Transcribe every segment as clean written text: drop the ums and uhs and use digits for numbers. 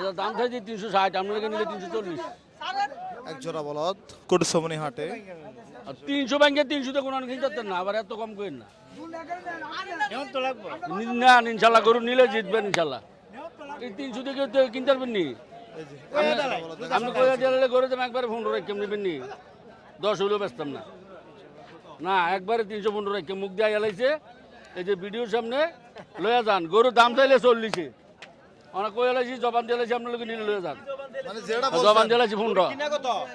এটা দাম চাইছি 360, আপনাকে নিলে 340। এক জোড়া বলদ কুটুসমনি হাটে। আর 300 ব্যাংকে 300 কোনো কিনতে পারতেন না, আবার এত কম করেন না। না ইনশাল্লাহ গরু নিলে জিতবেন ইনশাল্লাহ। এই 300 থেকে কিনতে পারবেন নি? এই যে আপনি কয়ে দিলে গরু দাম একবারে 15 রেখে নেবেন নি? 10 হইলেও বেচতাম না। না একবারে 315 রেখে মুখ দিয়ে এলাইছে। এই যে ভিডিওর সামনে লয়ে যান, গরুর দাম চাইলে 40। অনেক কয়ে এলাইছি, জবান দিয়ে এলাইছি, আপনার লোক নিলে লয়ে যান। মানে যেটা জবান বলছেন দিয়ে এলাইছি 15।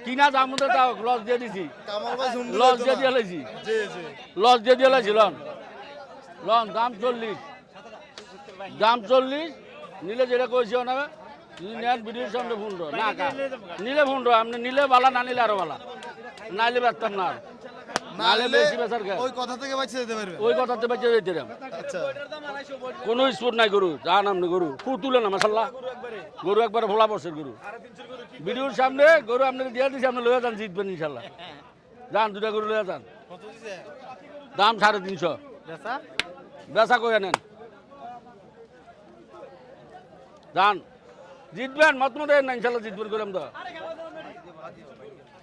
কিনা দাম মধ্যে তাও লস দিয়ে দিছি, কামাল ভাই শুনতে লস তো দিয়ে না। দিয়ে এলাইছি, জি জি লস দিয়ে দিয়ে এলাইছি। লন লন দাম 40, দাম 40 নিলে যেটা কইছি না, যদি নেন ভিডিওর সামনে 15 না নিলে 15। আপনি নিলে বালা, না নিলে আরো বালা, নাইলে বেচতাম না। আর নাইলে বেশি বেচার খায়, ওই কথা থেকে বাঁচিয়ে যেতে পারবে। ওই কথাতে বেঁচে যেতে দাম। আচ্ছা কোনো স্পোর্ট নাই গরু, জান আপনি গরু তুলে না মাসাল্লাহ, গরু একবার ভোলা বসের গরু। ভিডিওর সামনে গরু আপনাকে দিয়ে দিচ্ছি, আপনি লয়ে যান, জিতবেন ইনশাল্লাহ। যান, 2টা গরু লয়ে যান, দাম 350। বেচা কই নেন, যান, জিতবেন। মাত্র দেন না ইনশাল্লাহ জিতবেন করলাম তো।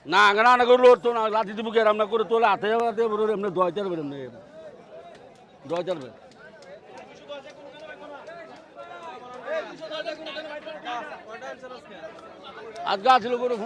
না আগে না গরু তো না, লাঠি দিব কে আমরা করে তোলে হাতে হাতে বড় এমনি দয় চালবেন, এমনি দয় চালবেন। আজকে আছিল গরু।